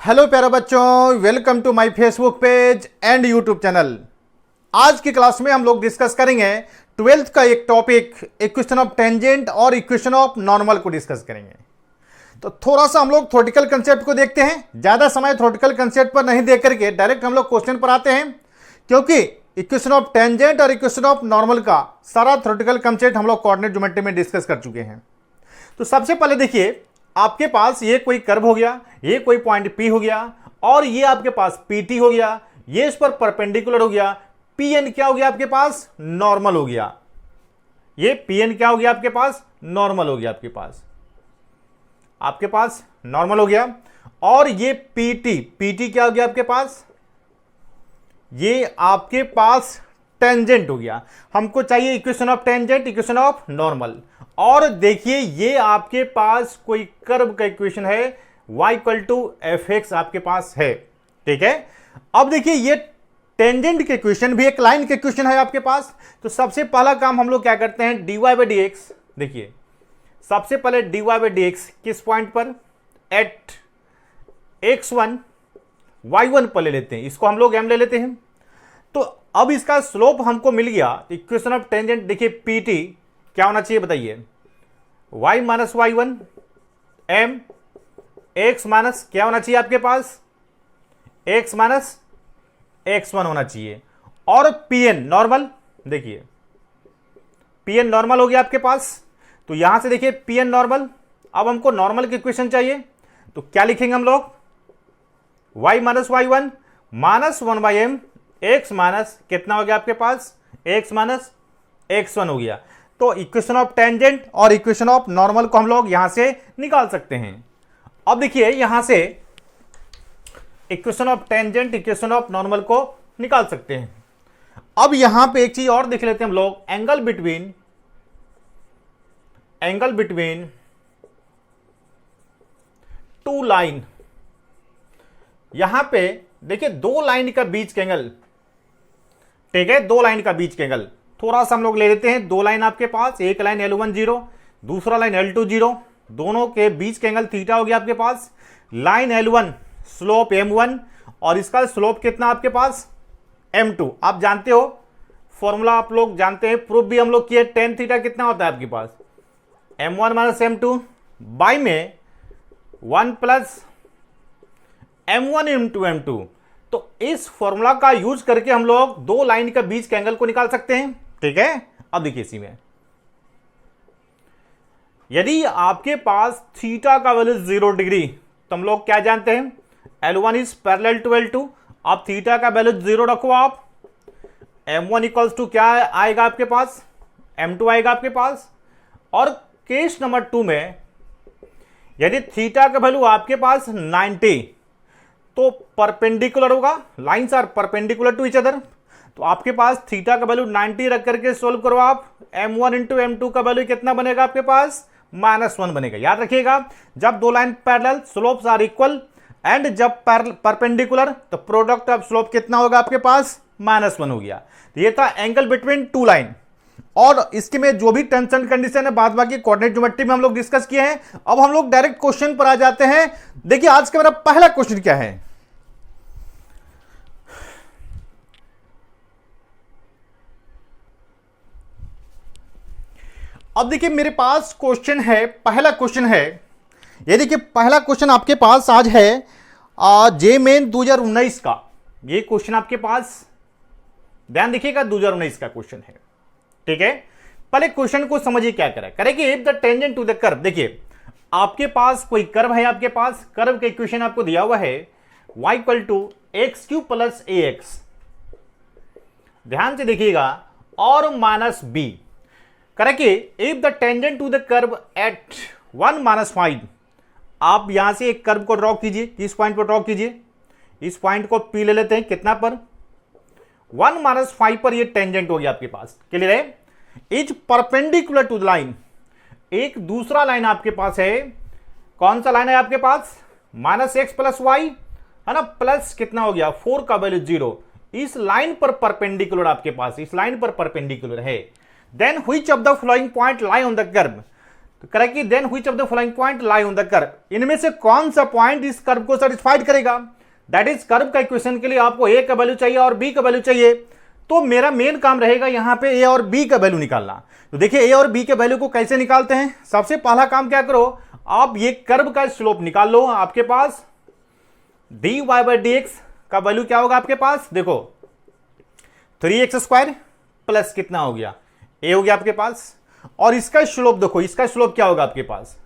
Hello प्यारे बच्चों, welcome to my Facebook page and YouTube channel. आज की क्लास में हम लोग डिस्कस करेंगे 12th का एक टॉपिक इक्वेशन ऑफ टेंजेंट और इक्वेशन ऑफ नॉर्मल को डिस्कस करेंगे। तो थोड़ा सा हम लोग थ्योरेटिकल कंसेप्ट को देखते हैं। ज़्यादा समय थ्योरेटिकल कंसेप्ट पर नहीं देख करके डायरेक्ट हम लोग क्वेश्चन पर आते हैं, क्योंकि इक्वेशन ऑफ टेंजेंट और इक्वेशन ऑफ नॉर्मल का सारा थ्योरेटिकल कंसेप्ट हम लोग कोऑर्डिनेट ज्योमेट्री में डिस्कस कर चुके हैं। तो सबसे पहले देखिए, आपके पास ये कोई कर्व हो गया, ये कोई पॉइंट P हो गया और ये आपके पास PT हो गया, ये इस पर परपेंडिकुलर हो गया। PN क्या हो गया आपके पास? नॉर्मल हो गया। ये PN क्या हो गया आपके पास? नॉर्मल हो गया आपके पास नॉर्मल हो गया। और ये PT क्या हो गया आपके पास? ये आपके पास टेंजेंट हो गया। हमको चाहिए equation of tangent, equation of normal. और देखिए ये आपके पास कोई कर्व का इक्वेशन है y = fx आपके पास है, ठीक है। अब देखिए ये टेंजेंट के इक्वेशन भी एक लाइन के इक्वेशन है आपके पास। तो सबसे पहला काम हम लोग क्या करते हैं, dy/dx। देखिए सबसे पहले dy/dx किस पॉइंट पर? एट x1 y1 पर ले लेते हैं, इसको हम लोग m ले लेते हैं। तो अब इसका स्लोप हमको मिल गया। इक्वेशन ऑफ टेंजेंट देखिए PT क्या होना चाहिए बताइए? y - y1 m x minus क्या होना चाहिए आपके पास? x - x1 होना चाहिए। और Pn नॉर्मल, देखिए Pn नॉर्मल हो गया आपके पास। तो यहां से देखिए Pn नॉर्मल। अब हमको नॉर्मल की इक्वेशन चाहिए, तो क्या लिखेंगे हम लोग? y - y1 minus 1/m x minus कितना हो गया आपके पास? x माइनस x1 हो गया। तो इक्वेशन ऑफ टेंजेंट और इक्वेशन ऑफ नॉर्मल को हम लोग यहां से निकाल सकते हैं। अब देखिए यहां से equation of tangent, equation of normal को निकाल सकते हैं। अब यहां पे एक चीज और देख लेते हैं हम लोग, एंगल बिटवीन टू लाइन। यहां पे देखिए दो लाइन का बीच का एंगल, ठीक है, दो लाइन का बीच का एंगल थोड़ा सा हम लोग ले लेते हैं। दो लाइन आपके पास, एक लाइन L10, दूसरा लाइन L20, दोनों के बीच का एंगल थीटा हो गया आपके पास। लाइन L1 स्लोप M1 और इसका स्लोप कितना आपके पास? M2। आप जानते हो फॉर्मूला, आप लोग जानते हैं, प्रूफ भी हम लोग किए। tan थीटा कितना होता है आपके पास? M1 - M2 बाई में 1 + M1 × M2। तो इस फॉर्मूला का यूज करके हम लोग दो लाइन का बीच के एंगल को निकाल सकते हैं, ठीक है। अब देखिए इसी में यदि आपके पास थीटा का वैल्यू 0 डिग्री, तो हम लोग क्या जानते हैं? L1 is parallel to L2। आप थीटा का वैल्यू 0 रखो, आप M1 = क्या आएगा आपके पास? M2 आएगा आपके पास। और केस नंबर 2 में यदि थीटा का वैल्यू आपके पास 90, तो परपेंडिकुलर होगा, lines are perpendicular to each other. तो आपके पास थीटा का वैल्यू 90 रख करके सोल्व करो आप। M1 × M2 का वैल्यू कितना बनेगा आपके पास? -1 बनेगा। याद रखिएगा, जब दो line parallel, slopes are equal, and जब परपेंडिकुलर, तो प्रोडक्ट ऑफ स्लोप कितना होगा आपके पास? -1 हो गया। तो ये था एंगल बिटवीन टू लाइन। और इसके में जो भी टेंशन कंडीशन है बाद बाकी कोऑर्डिनेट ज्योमेट्री में हम लोग डिस्कस किए हैं। अब हम लोग डायरेक्ट क्वेश्चन पर आ जाते हैं। देखिए आज का मेरा पहला क्वेश्चन क्या है। अब देखिए मेरे पास क्वेश्चन है, पहला क्वेश्चन है। ये देखिए पहला क्वेश्चन आपके पास आज है जे मेन 2019 का। ये क्वेश्चन आपके पास ध्यान देखिएगा 2019 का क्वेश्चन है, ठीक है। पहले क्वेश्चन को समझिए क्या करेंगे। If the tangent to the curve, देखिए आपके पास कोई कर्व है, आपके पास कर्व का इक्वेशन आपको दिया हुआ है y = x³ + ax। ध्यान से देखिएगा, और -b। Correct. If the tangent to the curve at 1 - 5, आप यहां से एक कर्व को ड्रॉ कीजिए, इस पॉइंट पर ड्रॉ कीजिए। इस पॉइंट को P ले लेते हैं, कितना पर? 1 - 5 पर ये टेंजेंट हो गया आपके पास। क्लियर है? Is perpendicular to the line. एक दूसरा लाइन आपके पास है, कौन सा लाइन है आपके पास? -x + y, है ना, प्लस कितना हो गया? 4 का वैल्यू 0। इस लाइन पर परपेंडिकुलर आपके पास, इस लाइन पर परपेंडिकुलर है। Then which of the following point lie on the curve. तो करेक्ट कि then which of the following point lie on the curve, इनमें से कौन सा पॉइंट इस कर्व को सेटिस्फाइड करेगा। दैट इज कर्व का इक्वेशन के लिए आपको ए का वैल्यू चाहिए और बी का वैल्यू चाहिए, तो मेरा मेन काम रहेगा यहां पे ए और बी का वैल्यू निकालना। तो देखिए ए और बी के वैल्यू को कैसे निकालते हैं, सबसे पहला काम क्या करो, आप ये कर्व का स्लोप निकाल लो। आपके पास dy बाई डी एक्स का वैल्यू क्या होगा आपके पास, देखो 3x² प्लस कितना हो गया, ए हो गया आपके पास, और इसका स्लोप देखो, इसका स्लोप क्या होगा आपके पास,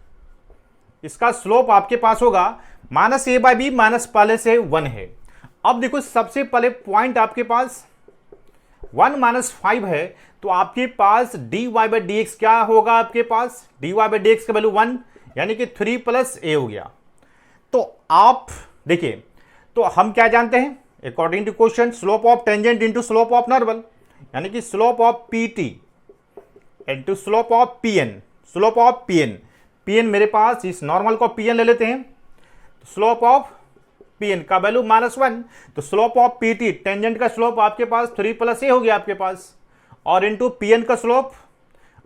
इसका स्लोप आपके पास होगा -a/b माइनस पहले से 1 है। अब देखो सबसे पहले पॉइंट आपके पास 1 - 5 है, तो आपके पास dy बाई डी एक्स क्या होगा, आपके पास dy बाई डी एक्स का वैल्यू 1 यानी कि 3 + a हो गया। तो आप देखिए, तो हम क्या जानते हैं according to question, slope of tangent into slope of normal, यानी कि slope of pt into slope of pn, slope of pn मेरे पास इस नॉर्मल को pn ले लेते हैं, स्लोप ऑफ pn का वैल्यू -1, तो स्लोप ऑफ pt टेंजेंट का स्लोप आपके पास 3 + a हो गया आपके पास, और इंटू pn का स्लोप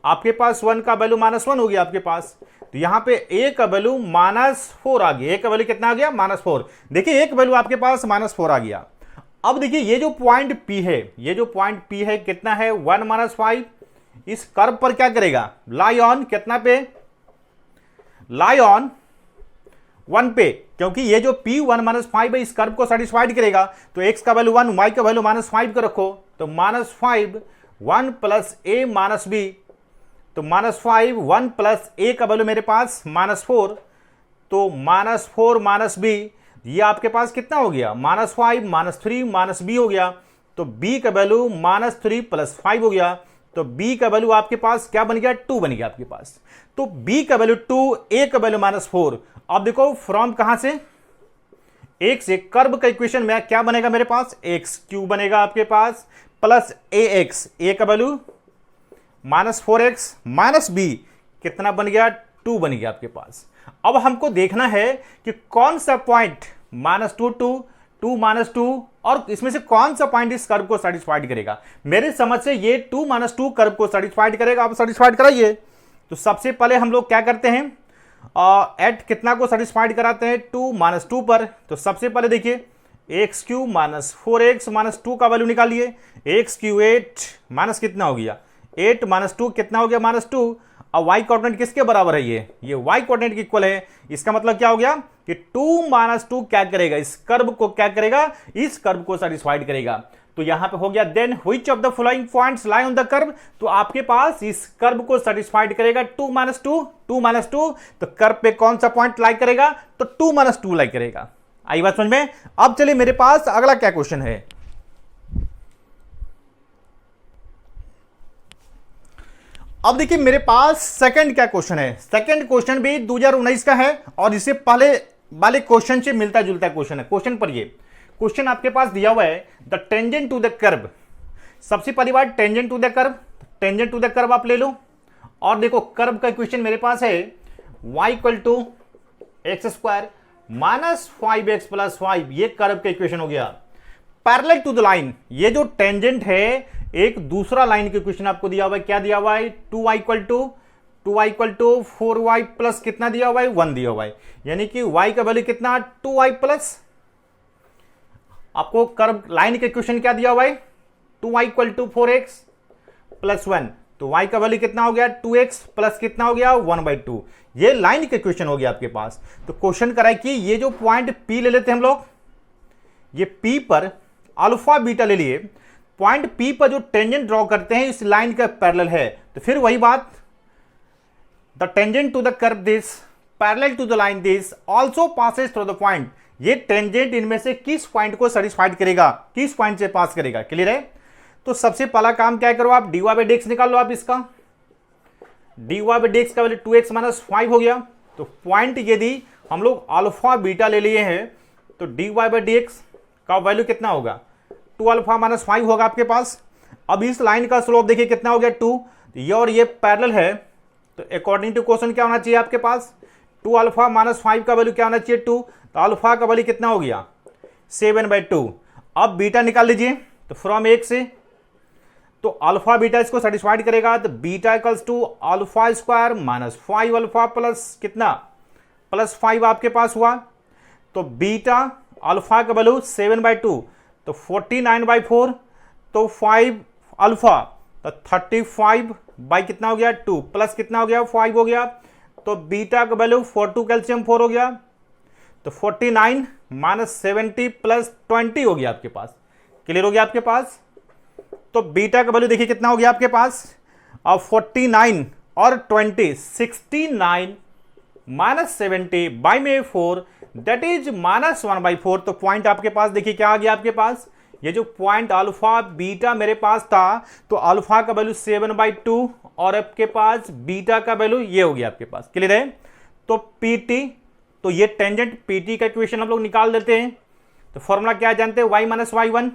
आपके पास 1 का वैल्यू -1 हो गया आपके पास। तो यहां पे a का वैल्यू -4 आ गया, a का वैल्यू कितना आ गया -4। देखिए एक वैल्यू आपके पास -4 आ गया। अब देखिए ये जो पॉइंट p है, ये जो पॉइंट p है कितना है 1 - 5, इस कर्व पर क्या करेगा, लाई ऑन कितना पे, लाई ऑन 1 पे, क्योंकि ये जो p 1 - 5 है इस कर्व को सेटिस्फाइड करेगा। तो x का वैल्यू 1, y का वैल्यू -5 को रखो, तो -5 1 + a - b, तो -5 1 + a का वैल्यू मेरे पास -4, तो -4 - b, ये आपके पास कितना हो गया, -5 -3 - b हो गया, तो b का वैल्यू -3 + 5 हो गया, तो b का वैल्यू आपके पास क्या बन गया, 2 बन गया आपके पास। तो b का वैल्यू 2, a का वैल्यू -4। अब देखो फ्रॉम कहां से, एक से कर्व का इक्वेशन में क्या बनेगा मेरे पास, x³ बनेगा आपके पास प्लस ax, a का वैल्यू -4x माइनस b कितना बन गया, 2 बन गया आपके पास। अब हमको देखना है कि कौन सा पॉइंट -2 2 2 -2 और इसमें से कौन सा पॉइंट इस कर्व को सेटिस्फाइड करेगा। मेरे समझ से ये 2 - 2 कर्व को सेटिस्फाइड करेगा, आप सेटिस्फाइड कराइए। तो सबसे पहले हम लोग क्या करते हैं, एट कितना को सेटिस्फाइड कराते हैं, 2 - 2 पर। तो सबसे पहले देखिए x³ - 4x - 2 का वैल्यू निकालिए, x³ 8 माइनस कितना हो गया, 8 - 2 कितना हो गया, -2। अब y कोऑर्डिनेट किसके बराबर है, ये y कोऑर्डिनेट के इक्वल है। इसका मतलब क्या हो गया कि 2 - 2 क्या करेगा, इस कर्व को क्या करेगा, इस कर्व को सेटिस्फाइड करेगा। तो यहां पे हो गया then which of the following points lie on the curve, तो आपके पास इस कर्व को सेटिस्फाइड करेगा 2 - 2 2 - 2, तो कर्व पे कौन सा पॉइंट लाई करेगा, तो 2 - 2 लाई करेगा। आई बात समझ में। अब चलिए मेरे पास अगला क्या क्वेश्चन है, अब देखिए मेरे पास सेकंड क्या क्वेश्चन है। सेकंड क्वेश्चन भी 2019 का है और इससे पहले वाले क्वेश्चन से मिलता जुलता क्वेश्चन है। क्वेश्चन पर ये क्वेश्चन आपके पास दिया हुआ है, the tangent to the curve. सबसे पहली बात tangent to the curve, tangent to the curve आप ले लो और देखो कर्व का क्वेश्चन मेरे पास है y = x² - 5x + 5, ये कर्व का इक्वेशन हो गया। पैरेलल टू द लाइन, ये जो टेंजेंट है एक दूसरा लाइन के क्वेश्चन आपको दिया हुआ है, क्या दिया हुआ है, 2y = 4y प्लस कितना दिया हुआ है, 1 दिया हुआ है, यानी कि y का वैल्यू कितना, 2y प्लस, आपको कर्व लाइन के क्वेश्चन क्या दिया हुआ है, 2y = 4x + 1, तो y का वैल्यू कितना हो गया, 2x प्लस कितना हो गया, 1/2। ये लाइन के क्वेश्चन हो गया आपके पास। तो क्वेश्चन कराए कि ये जो पॉइंट P ले लेते हैं हम लोग, ये P पर अल्फा बीटा ले लिए, पॉइंट P पर जो टेंजेंट ड्रॉ करते हैं इस लाइन का पैरेलल है, तो फिर वही बात, the tangent to the curve this parallel to the line this also passes through the point. ये टेंजेंट इनमें से किस पॉइंट को सेटिस्फाइड करेगा, किस पॉइंट से पास करेगा, क्लियर है। तो सबसे पहला काम क्या करो आप, dy बाई डी एक्स निकाल लो आप, इसका dy बाई डी एक्स का वैल्यू 2x - 5 हो गया। तो पॉइंट यदि हम लोग अल्फा बीटा ले लिए हैं तो dy बाई डी एक्स का वैल्यू कितना होगा, 2α - 5 होगा आपके पास। अब इस लाइन का स्लोप देखिए कितना हो गया, 2, ये और ये पैरेलल है, तो अकॉर्डिंग टू क्वेश्चन क्या होना चाहिए आपके पास, 2α - 5 का वैल्यू क्या होना चाहिए, 2, तो अल्फा का वैल्यू कितना हो गया, 7/2। अब बीटा निकाल लीजिए, तो फ्रॉम 1 से, तो अल्फा बीटा इसको सेटिस्फाइड करेगा, तो beta equals to alpha square minus 5 alpha plus कितना, प्लस 5 आपके पास हुआ। तो बीटा अल्फा का वैल्यू 7/2, तो 49/4, तो 5 अल्फा तो 35 बाई कितना हो गया 2, प्लस कितना हो गया 5 हो गया। तो बीटा का वैल्यू 4 कैल्शियम 4 हो गया, तो 49 माइनस 70 प्लस 20 हो गया आपके पास। क्लियर हो गया आपके पास। तो बीटा का वैल्यू देखिए कितना हो गया आपके पास, अब 49 और 20 69 माइनस 70 बाई में 4 दैट इज माइनस 1/4। तो पॉइंट आपके पास देखिए क्या आ गया आपके पास, ये जो पॉइंट अल्फा बीटा मेरे पास था, तो अल्फा का वैल्यू 7/2 और आपके पास बीटा का वैल्यू ये हो गया आपके पास। क्लियर है। तो पीटी, तो ये टेंजेंट पीटी का इक्वेशन हम लोग निकाल देते हैं। तो फॉर्मूला क्या जानते हैं, y माइनस y1,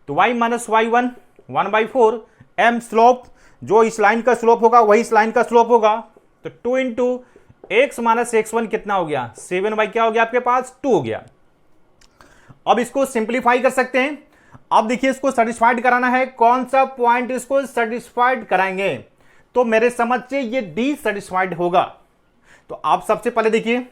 तो y minus y1 1/4 m slope, जो इस लाइन का स्लोप होगा वही इस लाइन का स्लोप होगा। तो 2 इंटू एक्स माइनस x1 कितना हो गया 7 क्या हो गया आपके पास 2 हो गया। अब इसको सिंप्लीफाई कर सकते हैं। अब देखिए इसको सेटिस्फाइड कराना है, कौन सा पॉइंट इसको सेटिस्फाइड कराएंगे, तो मेरे समझ से ये डी सेटिस्फाइड होगा। तो आप सबसे पहले देखिए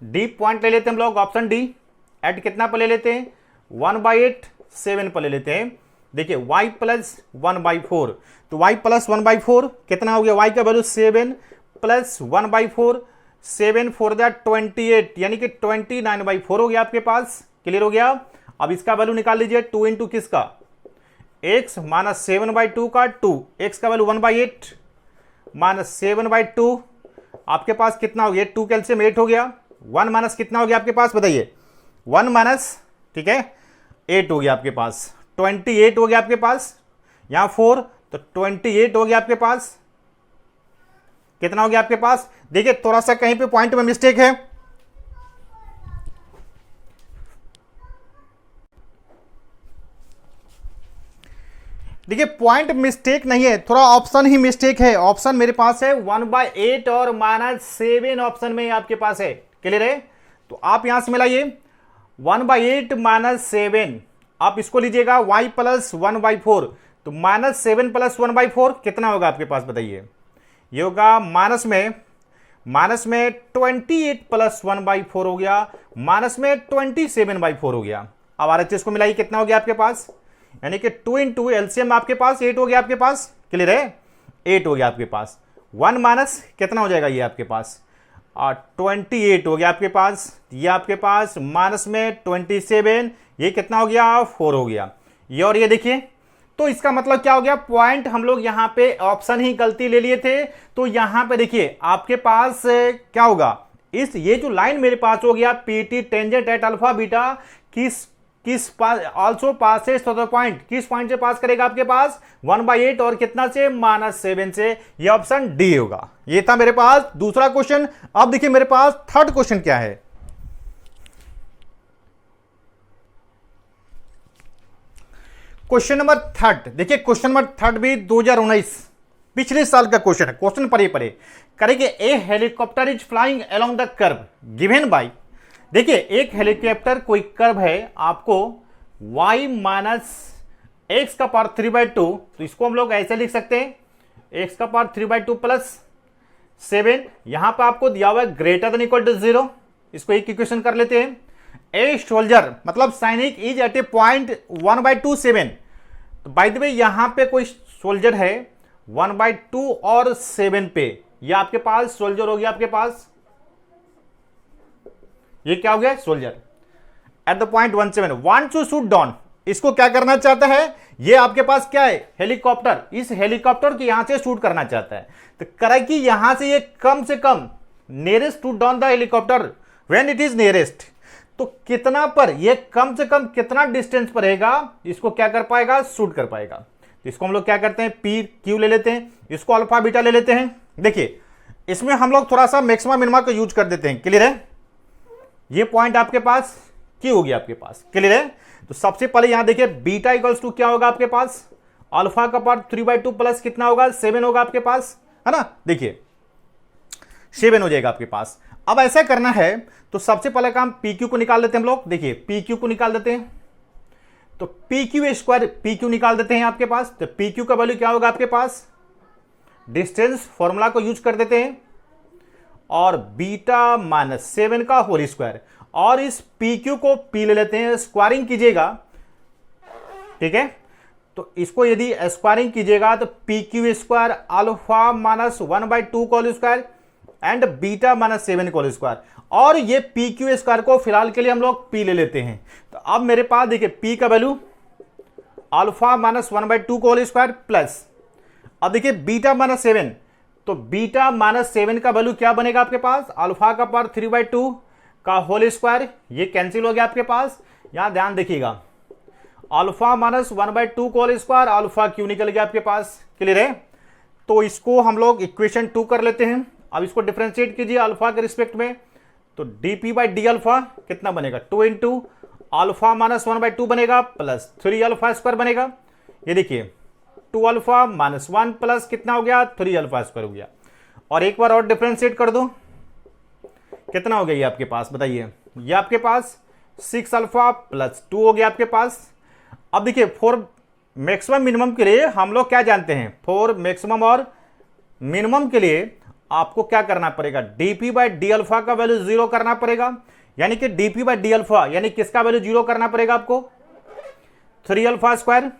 डी पॉइंट ले लेते हैं हम लोग, ऑप्शन डी। एट कितना पर ले लेते हैं 1/8 7 पर ले लेते हैं। देखिए y प्लस 1/4, तो y प्लस 1/4 कितना हो गया, y का वैल्यू 7 प्लस 1/4, 7 4 28 यानी कि 29/4 हो गया आपके पास। क्लियर हो गया। अब इसका वैल्यू निकाल लीजिए, 2 इंटू किसका x माइनस 7/2 का 2, x का वैल्यू 1/8 माइनस 7/2 आपके पास कितना हो गया 2 कैल्शियम 8 हो गया। 1 माइनस कितना हो गया आपके पास बताइए, 1 माइनस ठीक है 8 हो गया आपके पास, 28 हो गया आपके पास, यहां 4 तो 28 हो गया आपके पास। कितना हो गया आपके पास, देखिए थोड़ा सा कहीं पे पॉइंट में मिस्टेक है। देखिए पॉइंट मिस्टेक नहीं है, थोड़ा ऑप्शन ही मिस्टेक है। ऑप्शन मेरे पास है 1/8 और -7 ऑप्शन में आपके पास है। क्लियर है। तो आप यहां से मिलाइए 1/8 -7, आप इसको लीजिएगा y प्लस 1/4, तो -7 प्लस 1/4 कितना होगा आपके पास बताइए, ये होगा माइनस में 28 प्लस 1/4 हो गया, माइनस में 27/4 हो गया। अब RHS को मिलाइए कितना हो गया आपके पास, यानी कि 2 इंटू एलसीएम आपके पास 8 हो गया आपके पास। क्लियर है, 8 हो गया आपके पास। 1 माइनस कितना हो जाएगा ये आपके पास 28 हो गया आपके पास, ये आपके पास माइनस में 27, ये कितना हो गया 4 हो गया ये, और ये देखिए। तो इसका मतलब क्या हो गया, पॉइंट हम लोग यहां पे ऑप्शन ही गलती ले लिए थे। तो यहां पे देखिए आपके पास क्या होगा, इस ये जो लाइन मेरे पास हो गया PT tangent at alpha beta किस पास also passes to the point, किस पॉइंट से पास करेगा आपके पास 1/8 और कितना से -7 से, ये ऑप्शन डी होगा। ये था मेरे पास दूसरा क्वेश्चन। अब देखिए मेरे पास थर्ड क्वेश्चन क्या है। क्वेश्चन नंबर थर्ड, देखिए क्वेश्चन नंबर थर्ड भी 2019 पिछले साल का क्वेश्चन है। क्वेश्चन पढ़िए करेंगे, a helicopter is flying along the curve given by, देखिए एक हेलीकॉप्टर कोई कर्व है आपको y माइनस एक्स का पावर 3/2, तो इसको हम लोग ऐसे लिख सकते हैं x का पावर 3/2 प्लस 7, यहां पर आपको दिया हुआ है ग्रेटर देन इक्वल टू 0, इसको एक इक्वेशन कर लेते हैं। ए सोल्जर मतलब सैनिक इज एट ए पॉइंट 1/27, तो बाय द वे यहां पे कोई सोल्जर है 1/2 और 7 पे, ये आपके पास सोल्जर हो गया आपके पास, ये क्या हो गया soldier at the point 17 want to shoot down, इसको क्या करना चाहता है, ये आपके पास क्या है हेलीकॉप्टर, इस हेलीकॉप्टर को यहां से शूट करना चाहता है। तो करे कि यहां से ये कम से कम nearest to down the helicopter when it is nearest, तो कितना पर ये कम से कम कितना डिस्टेंस पर रहेगा, इसको क्या कर पाएगा शूट कर पाएगा। तो इसको हम लोग क्या करते हैं पी क्यू ले लेते हैं, इसको अल्फा बीटा ले लेते हैं। देखिए इसमें हम लोग थोड़ा सा मैक्सिमा मिनिमा को यूज कर देते हैं। क्लियर है, ये पॉइंट आपके पास क्यू होगी आपके पास। क्लियर है। तो सबसे पहले यहां देखिए बीटा इक्वल्स टू क्या होगा आपके पास, अल्फा का पावर 3/2 प्लस कितना होगा 7 होगा आपके पास, है ना। देखिए 7 हो जाएगा आपके पास। अब ऐसा करना है तो सबसे पहले काम पी क्यू को निकाल देते हैं हम लोग। देखिए पी क्यू को निकाल देते हैं, तो P Q square, P Q निकाल देते हैं आपके पास। तो पी क्यू का वैल्यू क्या होगा आपके पास, डिस्टेंस फॉर्मूला को यूज कर देते हैं और बीटा माइनस 7 का होल स्क्वायर, और इस पी क्यू को पी ले लेते हैं, स्क्वायरिंग कीजिएगा, ठीक है। तो इसको यदि स्क्वायरिंग कीजिएगा तो P Q square alpha minus 1/2 का whole square and beta minus 7 का होल स्क्वायर, और ये पी क्यू स्क्वायर को फिलहाल के लिए हम लोग पी ले लेते हैं। तो अब मेरे पास देखिए पी का वैल्यू अल्फा माइनस 1/2 का होल स्क्वायर प्लस, अब देखिए बीटा माइनस 7, तो बीटा माइनस 7 का वैल्यू क्या बनेगा आपके पास, अल्फा का पावर 3/2 का होल स्क्वायर, ये कैंसिल हो गया आपके पास। यहां ध्यान देखिएगा, अल्फा माइनस 1/2 का होल स्क्वायर, अल्फा क्यू निकल गया आपके पास, क्लियर है। तो इसको हम लोग इक्वेशन 2 कर लेते हैं। अब इसको डिफरेंशिएट कीजिए अल्फा के रिस्पेक्ट में, तो dp बाई डी अल्फा कितना बनेगा, 2 इंटू अल्फा माइनस 1/2 बनेगा प्लस 3 अल्फा स्क्वायर बनेगा। ये देखिए 2 अल्फा माइनस 1 प्लस कितना हो गया, 3 अल्फा स्क्वायर हो गया। और एक बार और डिफरेंशिएट कर दो, कितना हो गया ये आपके पास, बताइए। ये आपके पास 6 अल्फा प्लस 2 हो गया आपके पास। अब देखिए फॉर मैक्सिमम मिनिमम के लिए हम लोग क्या जानते हैं, फॉर मैक्सिमम और मिनिमम के लिए आपको क्या करना पड़ेगा, dp बाई डी अल्फा का वैल्यू 0 करना पड़ेगा, यानी कि dp बाई डी अल्फा यानी किसका वैल्यू 0 करना पड़ेगा आपको, 3 alpha square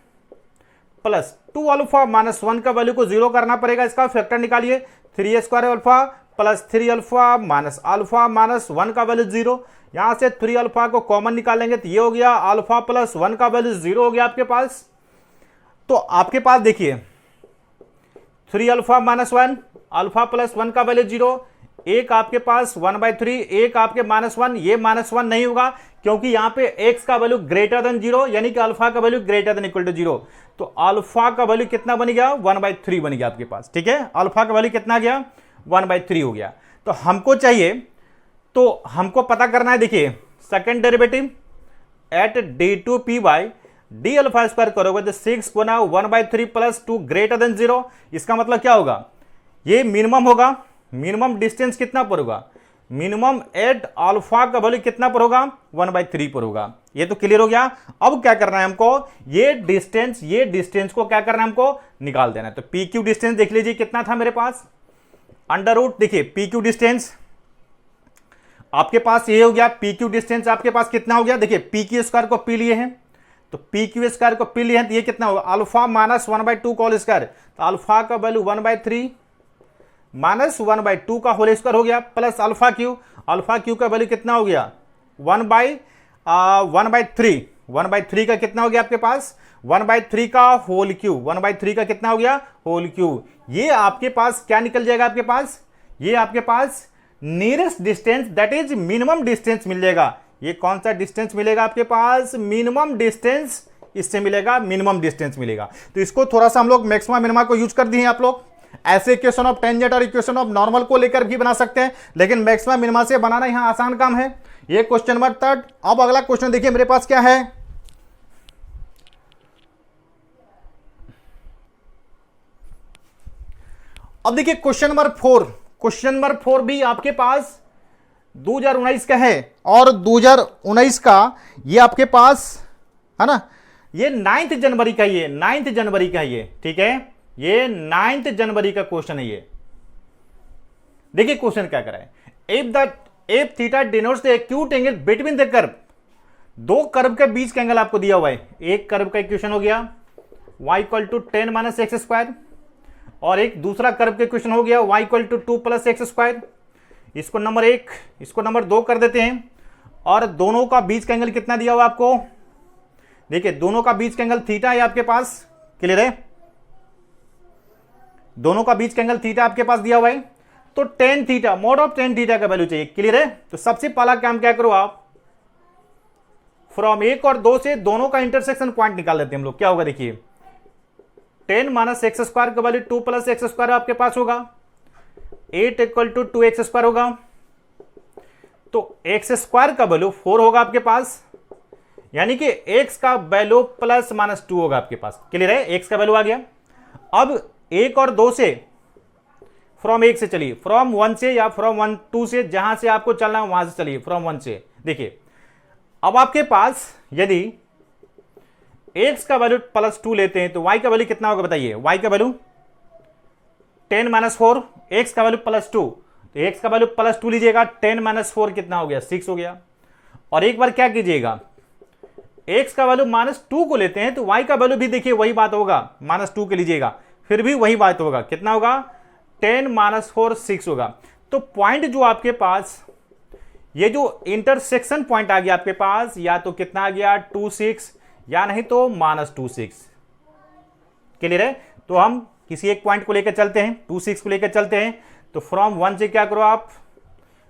plus 2 alpha minus 1 का वैल्यू को 0 करना पड़ेगा, इसका फैक्टर निकालिए, 3 square alpha plus 3 alpha minus 1 का वैल्यू 0, यहां से 3 अल्फा को कॉमन निकालेंगे तो ये हो गया अल्फा प्लस 1 का वैल्यू 0 हो गया आपके पास। तो आपके पास देखिए 3 अल्फा माइनस 1, अल्फा प्लस 1 का वैल्यू 0, एक आपके पास 1/3, एक आपके -1, ये -1 नहीं होगा क्योंकि यहां पे x का वैल्यू ग्रेटर देन 0, यानी कि अल्फा का value greater than equal to 0। तो अल्फा का वैल्यू कितना बन गया, 1/3 बन गया आपके पास, ठीक है। अल्फा का वैल्यू कितना गया, 1/3 हो गया। तो हमको चाहिए, तो हमको पता करना है, देखिए second derivative eight d2p by D alpha square करोगे तो 6 गुना 1/3 प्लस 2 ग्रेटर देन 0, इसका मतलब क्या होगा, ये मिनिमम होगा। मिनिमम डिस्टेंस कितना पर होगा, मिनिमम एट अल्फा का वैल्यू कितना पर होगा, 1/3 पर होगा। ये तो क्लियर हो गया। अब क्या करना है हमको, ये डिस्टेंस को क्या करना है हमको, निकाल देना है। तो पी क्यू डिस्टेंस देख लीजिए कितना था मेरे पास, अंडर रूट, देखिए पी क्यू डिस्टेंस आपके पास ये हो गया, पी क्यू डिस्टेंस आपके पास कितना हो गया, देखिए पी क्यू स्क्वायर को पी लिए हैं, तो पी क्यू स्क्वायर को पी लिए हैं तो ये कितना होगा, अल्फा माइनस 1/2 का होल स्क्वायर, तो अल्फा का वैल्यू 1/3 माइनस 1/2 का होल स्क्वायर हो गया प्लस अल्फा क्यू का वैल्यू कितना हो गया, 1/3 का कितना हो गया आपके पास, 1/3 का होल क्यू, 1/3 का कितना हो गया, होल क्यू। ये आपके पास क्या निकल जाएगा आपके पास, ये आपके पास nearest distance that is minimum distance मिल जाएगा। ये कौन सा डिस्टेंस मिलेगा आपके पास, मिनिमम डिस्टेंस, इससे मिलेगा मिनिमम डिस्टेंस मिलेगा। तो इसको थोड़ा सा हम लोग मैक्सिमा मिनिमा को यूज कर दिए आप लोग। ऐसे इक्वेशन ऑफ टेंजेंट और इक्वेशन ऑफ नॉर्मल को लेकर भी बना सकते हैं, लेकिन मैक्सिमा मिनिमा से बनाना यहां आसान काम है। ये क्वेश्चन नंबर 3। अब अगला क्वेश्चन देखिए मेरे पास क्या है, अब देखिए क्वेश्चन नंबर 4। क्वेश्चन नंबर 4 भी आपके पास 2019 का है, और 2019 का ये आपके पास है ना, ये 9 जनवरी का, ये 9 जनवरी का ये, ठीक है, ये 9 जनवरी का क्वेश्चन है ये। देखिए क्वेश्चन क्या करा है, if theta denotes the acute angle between the curve, दो कर्व के बीच का एंगल आपको दिया हुआ है। एक कर्व का इक्वेशन हो गया y equal to 10 - x square, और एक दूसरा कर्व का इक्वेशन हो गया y equal to 2 + x square. इसको नंबर 1, इसको नंबर 2 कर देते हैं, और दोनों का बीच का एंगल कितना दिया हुआ आपको, देखिए दोनों का बीच का एंगल थीटा है आपके पास, क्लियर है, दोनों का बीच का एंगल थीटा आपके पास दिया हुआ है। तो tan theta, mode of tan theta का वैल्यू चाहिए, क्लियर है। तो सबसे पहला काम क्या करो आप, फ्रॉम 1 और 2 से दोनों का इंटरसेक्शन पॉइंट निकाल लेते हैं हम लोग। क्या होगा देखिए, 10 - x स्क्वायर का वैल्यू 2 + x स्क्वायर आपके पास होगा, 8 = 2x स्क्वायर होगा, तो x स्क्वायर का वैल्यू 4 होगा आपके पास, यानी कि x का वैल्यू +- 2 होगा आपके पास, क्लियर है, x का वैल्यू आ गया। अब 1 और 2 से, फ्रॉम 1 से चलिए, फ्रॉम 1 से या फ्रॉम 1 2 से, जहां से आपको चलना है वहां से चलिए, फ्रॉम 1 से। देखिए अब आपके पास यदि x का वैल्यू +2 लेते हैं तो y का वैल्यू कितना होगा बताइए, y का वैल्यू 10 - 4, x का वैल्यू +2, तो x का वैल्यू +2 लीजिएगा, 10 - 4 कितना हो गया, 6 हो गया। और एक बार क्या कीजिएगा, x का वैल्यू -2 को लेते हैं तो y का वैल्यू भी देखिए वही बात होगा, -2 के लीजिएगा, फिर भी वही बात होगा, कितना होगा, 10 - 4 6 होगा। तो पॉइंट जो आपके पास, ये जो इंटरसेक्शन पॉइंट आ गया आपके पास, या तो कितना आ गया 2 6 या नहीं तो -2 6। क्लियर है? तो हम किसी एक पॉइंट को लेकर चलते हैं, 2 6 को लेकर चलते हैं। तो फ्रॉम 1 से क्या करो आप,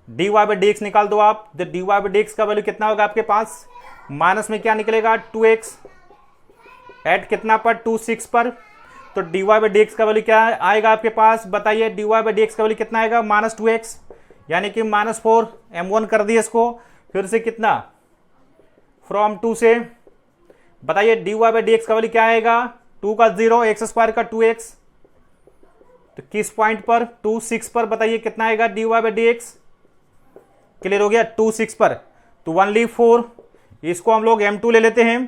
dy/dx निकाल दो आप। तो dy/dx का वैल्यू कितना होगा आपके पास, माइनस में क्या निकलेगा 2x, एट कितना पर 2 6 पर। तो dy/dx का वैल्यू क्या आएगा आपके पास बताइए, dy/dx का वैल्यू कितना आएगा, -2x, यानी कि -4। m1 कर दिए इसको, फिर से कितना, फ्रॉम 2 से बताइए dy/dx का वैल्यू क्या आएगा, 2 का 0, x² का 2x। तो किस पॉइंट पर, 2 6 पर बताइए कितना आएगा dy/dx। क्लियर हो गया, 2 6 पर। तो 1 4, इसको हम लोग m2 ले लेते हैं।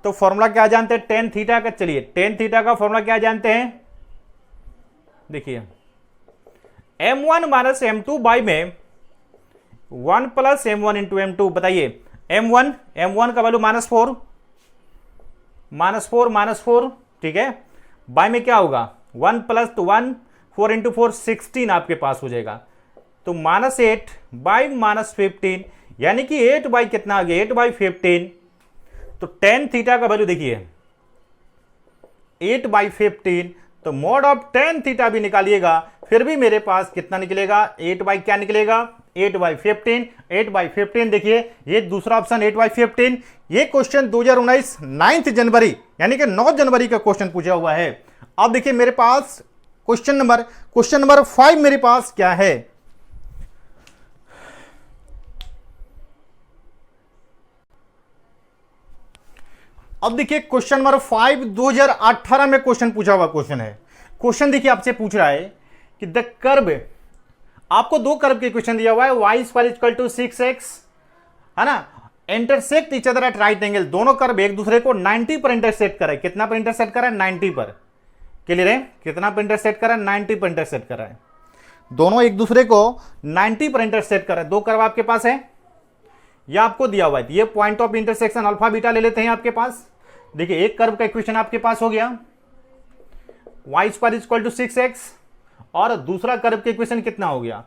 तो फॉर्मूला क्या जानते हैं, tan थीटा का। चलिए tan थीटा का फॉर्मूला क्या जानते हैं, देखिए m1 - m2 बाई में 1 + m1 × m2। बताइए m1 का वैल्यू -4, -4, ठीक है, बाय में क्या होगा 1 + 1, 4 × 4 16 आपके पास हो जाएगा। तो -8 बाई -15, यानी कि 8 बाई कितना आ गया, 8/15। तो tan थीटा का वैल्यू देखिए 8/15। तो मॉड ऑफ tan थीटा भी निकालिएगा, फिर भी मेरे पास कितना निकलेगा, 8 बाई क्या निकलेगा, 8/15। 8/15 देखिए, ये दूसरा ऑप्शन 8/15। ये क्वेश्चन 2019 9 जनवरी यानी कि 9 जनवरी का क्वेश्चन पूछा हुआ है। अब देखिए मेरे पास क्वेश्चन नंबर 5 मेरे पास क्या है। अब देखिए क्वेश्चन नंबर 5 2018 में क्वेश्चन पूछा हुआ क्वेश्चन है। क्वेश्चन देखिए आपसे पूछ रहा है कि द कर्व, आपको दो कर्व के क्वेश्चन दिया हुआ है, y² = 6x, है ना, intersect each other at right angle. दोनों कर्व एक दूसरे को 90 पर इंटरसेक्ट कर रहा है। कितना पर इंटरसेक्ट कर रहा है, 90 पर। क्लियर है, कितना पर इंटरसेक्ट कर रहा है, 90 पर इंटरसेक्ट कर रहा है। दोनों एक दूसरे को 90 पर इंटरसेक्ट कर रहे हैं। दो कर्व आपके पास है, यह आपको दिया हुआ है। ये point of intersection alpha beta ले लेते हैं आपके पास। देखिए एक कर्व का इक्वेशन आपके पास हो गया y² = 6x, और दूसरा कर्व का इक्वेशन कितना हो गया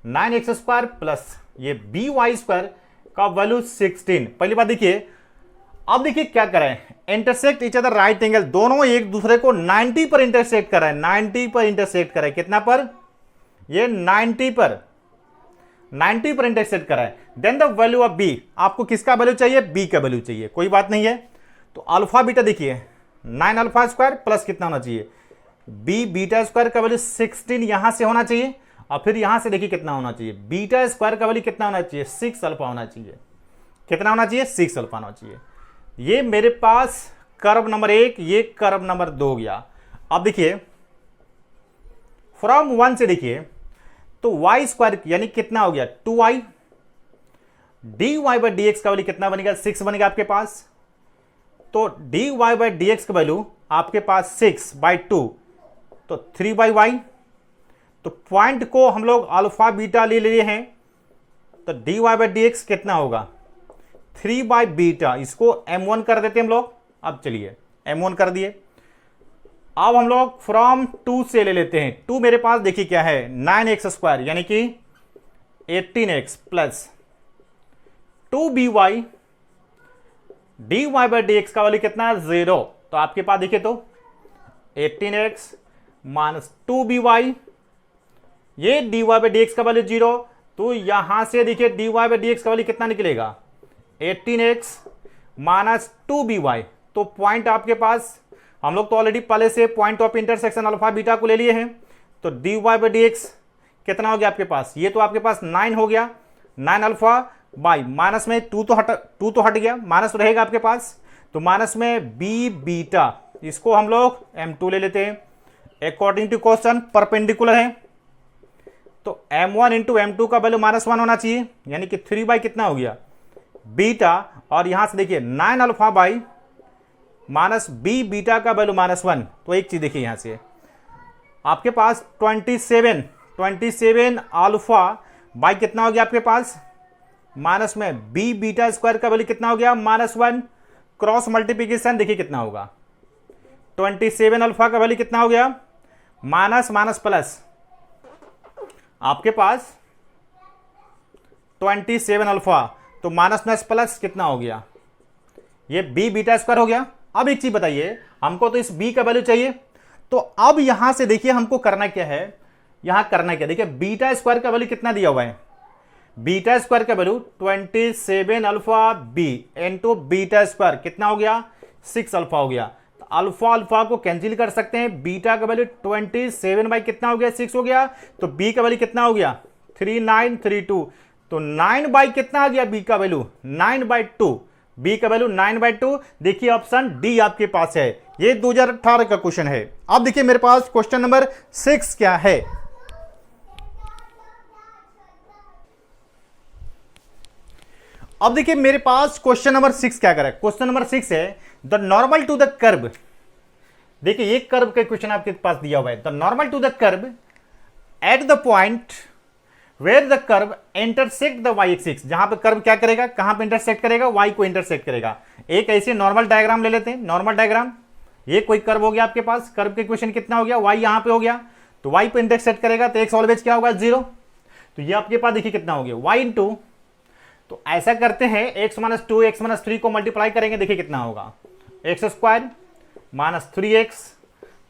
9x² प्लस ये by² का वैल्यू 16। पहली बात देखिए, अब देखिए क्या कर रहे हैं, intersect each other right angle. दोनों एक दूसरे को 90 पर इंटरसेक्ट कर रहे हैं, 90 पर इंटरसेक्ट कर रहे हैं। कितना पर, ये 90 पर इंटरसेक्ट कर रहा है। Then the value of b, आपको किसका वैल्यू चाहिए, b का वैल्यू चाहिए। कोई बात नहीं है, तो अल्फा बीटा देखिए 9α² प्लस कितना होना चाहिए, β² का वैल्यू 16 यहां से होना चाहिए, और फिर यहां से देखिए कितना होना चाहिए, β² का वैल्यू कितना होना चाहिए, 6α होना चाहिए। कितना होना चाहिए, 6α होना चाहिए। ये मेरे पास कर्व नंबर 1, ये कर्व नंबर 2 हो गया। अब देखिए फ्रॉम 1 से देखिए, तो y² यानी कितना हो गया 2y, dy/dx का वैल्यू कितना बनेगा, 6 बनेगा आपके पास। तो dy/dx का वैल्यू आपके पास 6/2, तो 3/y। तो पॉइंट को हम लोग अल्फा बीटा ले लिए हैं, तो dy/dx कितना होगा 3/β। इसको m1 कर देते हैं हम लोग। अब चलिए m1 कर दिए। अब हम लोग फ्रॉम 2 से ले लेते हैं। 2 मेरे पास देखिए क्या है 9x² यानी कि 18x प्लस 2by, dy/dx का वैल्यू कितना है 0। तो आपके पास देखिए तो 18x माइनस 2by, ये dy/dx का वैल्यू 0। तो यहां से देखिए dy/dx का वैल्यू कितना निकलेगा 18x माइनस 2by। तो पॉइंट आपके पास, हम लोग तो ऑलरेडी पहले से point of intersection alpha beta को ले लिए हैं। तो dy/dx कितना हो गया आपके पास, ये तो आपके पास 9 हो गया, 9α बाई माइनस में 2 तो हट गया, माइनस रहेगा आपके पास। तो माइनस में b बीटा, इसको हम लोग m2 ले लेते हैं। अकॉर्डिंग टू क्वेश्चन परपेंडिकुलर है, तो m1 × m2 का वैल्यू -1 होना चाहिए, यानी कि 3 बाई कितना हो गया बीटा। और यहां से देखिए 9α बाई माइनस बी बीटा का वैल्यू -1। तो एक चीज देखिए यहां से आपके पास 27 अल्फा बाई कितना हो गया आपके पास माइनस में बी बीटा स्क्वायर का वैल्यू कितना हो गया -1। क्रॉस मल्टीप्लीकेशन देखिए कितना होगा 27 अल्फा का वैल्यू कितना हो गया माइनस माइनस प्लस आपके पास 27 अल्फा, तो माइनस माइनस प्लस कितना हो गया ये बी बीटा स्क्वायर हो गया। अब एक चीज बताइए हमको तो इस बी का वैल्यू चाहिए, तो अब यहां से देखिए हमको करना क्या है, यहां करना क्या देखिए बीटा स्क्वायर का वैल्यू कितना दिया हुआ है, बीटा स्क्वायर का value 27 alpha B into beta square कितना हो गया 6 अल्फा हो गया। तो अल्फा अल्फा को कैंसिल कर सकते हैं, बीटा का वैल्यू 27 बाई कितना हो गया 6 हो गया, तो बी का वैल्यू कितना हो गया 3932। तो 9 बाई कितना आ गया बी का वैल्यू 9/2, बी का वैल्यू 9/2। देखिए ऑप्शन डी आपके पास है, ये 2018 का क्वेश्चन है। अब देखिए मेरे पास क्वेश्चन नंबर 6 क्या है। अब देखिए मेरे पास क्वेश्चन नंबर 6 क्या कर रहा है, क्वेश्चन नंबर 6 है the normal to the curve. देखिए एक कर्व का क्वेश्चन आपके पास दिया हुआ है, the normal to the curve at the point where the curve intersect the Y axis. जहां पे कर्व क्या करेगा, कहां पे इंटरसेक्ट करेगा, वाई को इंटरसेक्ट करेगा। एक ऐसे नॉर्मल डायग्राम ले लेते हैं, नॉर्मल डायग्राम, ये कोई कर्व हो गया आपके पास, कर्व के क्वेश्चन कितना हो गया वाई यहां पे हो गया, तो वाई पे इंटरसेक्ट करेगा तो एक्स ऑलवेज क्या होगा 0। तो ये आपके पास देखिए कितना हो गया वाई इंटू, तो ऐसा करते हैं x - 2 x - 3 को मल्टीप्लाई करेंगे, देखिए कितना होगा x square minus 3x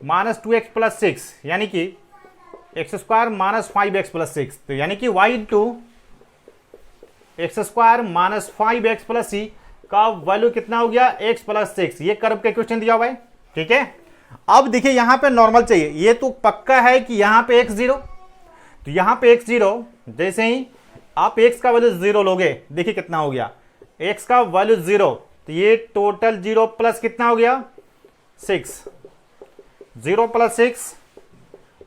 minus 2x plus 6, यानी कि x square minus 5x plus 6। तो यानी कि y into x square minus 5x plus C का वैल्यू कितना हो गया x प्लस 6। ये कर्व के क्वेश्चन दिया हुआ है, ठीक है। अब देखिए यहां पे नॉर्मल चाहिए, ये तो पक्का है कि यहां पे x0, तो यहां पे x0 जैसे ही आप x का वैल्यू 0 लोगे, देखिए कितना हो गया x का वैल्यू 0, तो ये टोटल 0 प्लस कितना हो गया 6, 0 प्लस 6,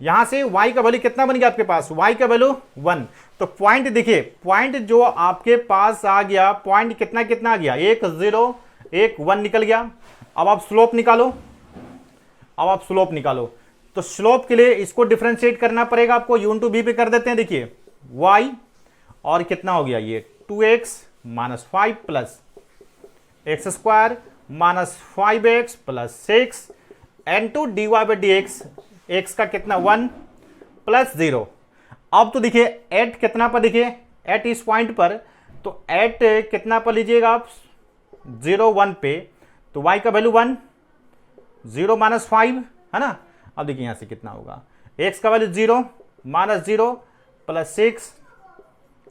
यहां से y का वैल्यू कितना बन गया आपके पास, y का वैल्यू 1। तो पॉइंट देखिए, पॉइंट जो आपके पास आ गया, पॉइंट कितना कितना आ गया, एक 0 एक 1 निकल गया। अब आप स्लोप निकालो, अब आप स्लोप निकालो, तो स्लोप के लिए इसको डिफरेंशिएट करना पड़ेगा आपको, u इंटू बी पे कर देते हैं। देखिए y और कितना हो गया ये 2x minus 5 plus x square minus 5x plus 6 into dy by D x, x का कितना 1 प्लस 0। अब तो देखिए एट कितना पर, देखिए एट इस पॉइंट पर, तो एट कितना पर लीजिएगा आप 0 1 पे, तो y का वैल्यू 1, 0 माइनस 5 है ना। अब देखिए यहां से कितना होगा x का value 0 minus 0 plus 6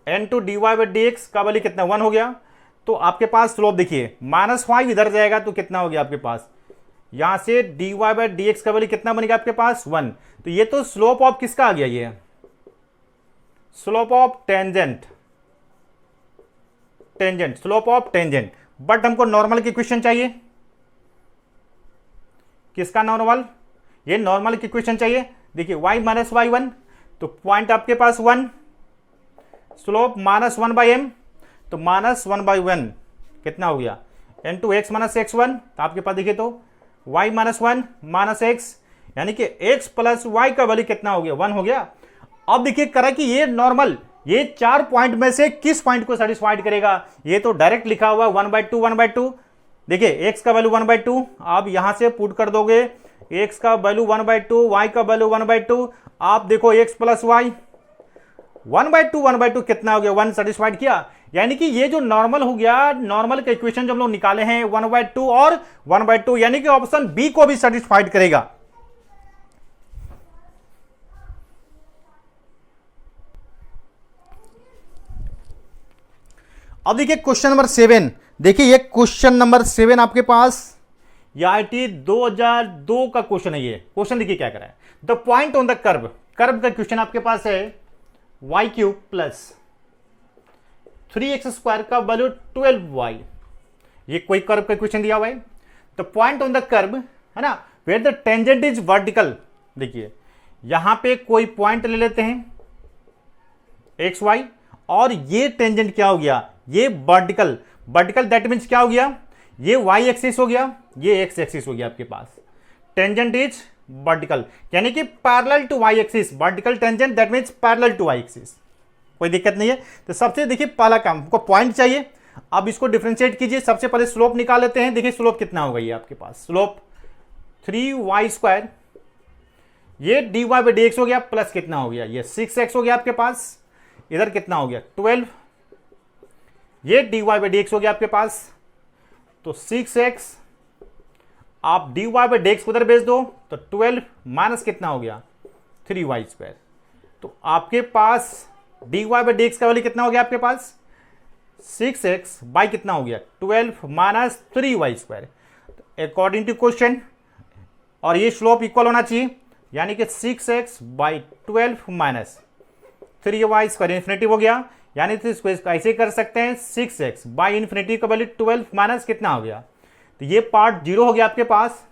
into D Y by D X का वैल्यू कितना 1 हो गया। तो आपके पास स्लोप देखिए -5 इधर जाएगा तो कितना हो गया आपके पास, यहां से D Y by D X का वैल्यू कितना बनेगा आपके पास 1। तो ये तो स्लोप ऑफ किसका आ गया, ये slope of tangent, tangent slope of tangent. But हमको नॉर्मल की क्वेश्चन चाहिए, किसका नॉर्मल, ये नॉर्मल की क्वेश्चन चाहिए। देखिए y माइनस वाई 1, तो पॉइंट आपके पास 1, स्लोप -1/m, तो -1/1 कितना हो गया इंटू x माइनस x1। तो आपके पास देखिए तो y माइनस 1 माइनस x, यानी कि x प्लस y का वैल्यू कितना हो गया 1 हो गया। अब देखिए करा कि ये नॉर्मल, ये 4 पॉइंट में से किस पॉइंट को सेटिस्फाइड करेगा, ये तो डायरेक्ट लिखा हुआ 1/2 1/2। देखिए x का वैल्यू 1/2, आप यहां से पुट कर दोगे, x का वैल्यू 1/2, y का वैल्यू 1/2, आप देखो x प्लस y 1/2 कितना हो गया 1 सेटिस्फाइड किया। यानी कि ये जो नॉर्मल हो गया, नॉर्मल का इक्वेशन जो हम लोग निकाले हैं 1/2 और 1/2, यानी कि ऑप्शन बी को भी सेटिस्फाइड करेगा। अब देखिए क्वेश्चन नंबर 7, देखिए ये क्वेश्चन नंबर 7 आपके पास IIT 2002 का क्वेश्चन है। ये क्वेश्चन देखिए क्या कर रहा है, the point on the curve, curve का क्वेश्चन आपके पास है y³ प्लस 3x स्क्वायर का वैल्यू 12y, ये कोई कर्व का क्वेश्चन दिया हुआ है। The point on the curve है ना, where the tangent is vertical. देखिए यहां पे कोई पॉइंट ले लेते हैं xy, और ये टेंजेंट क्या हो गया, ये वर्टिकल, वर्टिकल दैट मीन्स क्या हो गया, ये वाई एक्सिस हो गया, ये एक्स एक्सिस हो गया आपके पास। टेंजेंट इज वर्टिकल, यानी कि parallel to Y axis, vertical tangent that means parallel to Y axis, कोई दिक्कत नहीं है। तो सबसे देखिए पहला काम, हमको पॉइंट चाहिए। अब इसको डिफरेंशिएट कीजिए, सबसे पहले स्लोप निकाल लेते हैं। देखिए स्लोप कितना होगा ये आपके पास, स्लोप 3y², ये dy बाई dx हो गया, प्लस कितना हो गया, ये 6x हो गया आपके पास, इधर कितना हो गया 12, ये dy बाई dx हो गया आपके पास, तो 6x, आप dy बाई dx को उधर भेज दो तो 12 माइनस कितना हो गया 3y²। तो आपके पास dy बाई dx का वैल्यू कितना हो गया आपके पास 6x बाई कितना हो गया 12 minus 3y², according to question. और ये स्लोप इक्वल होना चाहिए, यानी कि 6x by 12 minus 3y² infinity हो गया, यानी तो इसको ऐसे कर सकते हैं 6x बाई इन्फिनिटी का वैल्यू 12 माइनस कितना हो गया, तो ये पार्ट 0 हो गया आपके पास,